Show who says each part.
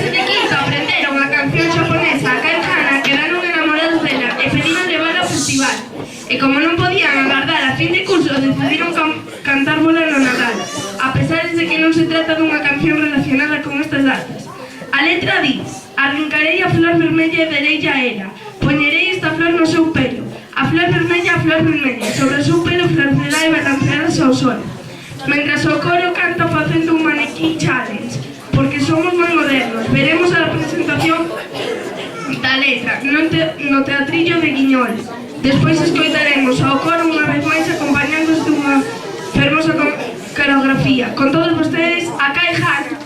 Speaker 1: clase de quinto aprenderon a canción xaponesa Kaihana, quedaron enamorados dela e pediron levar ao festival. E como non podían agardar a fin de curso, decidiron cantar bola no Nadal, a pesar de que non se trata dunha canción relacionada con estas datas. A letra di: arrincarei a flor vermella e dereille a ela, poñerei esta flor no seu pelo, a flor vermella, sobre o seu pelo florecerá e balancearse ao sol. Mentras o coro canta facendo un manequín challenge, porque somos moi modernos. Veremos a presentación da letra no Teatrillo de Guiñol. Despois escoitaremos ao coro unha vez máis acompañándose dunha fermosa coreografía. Con todos vostedes, a Kaihana.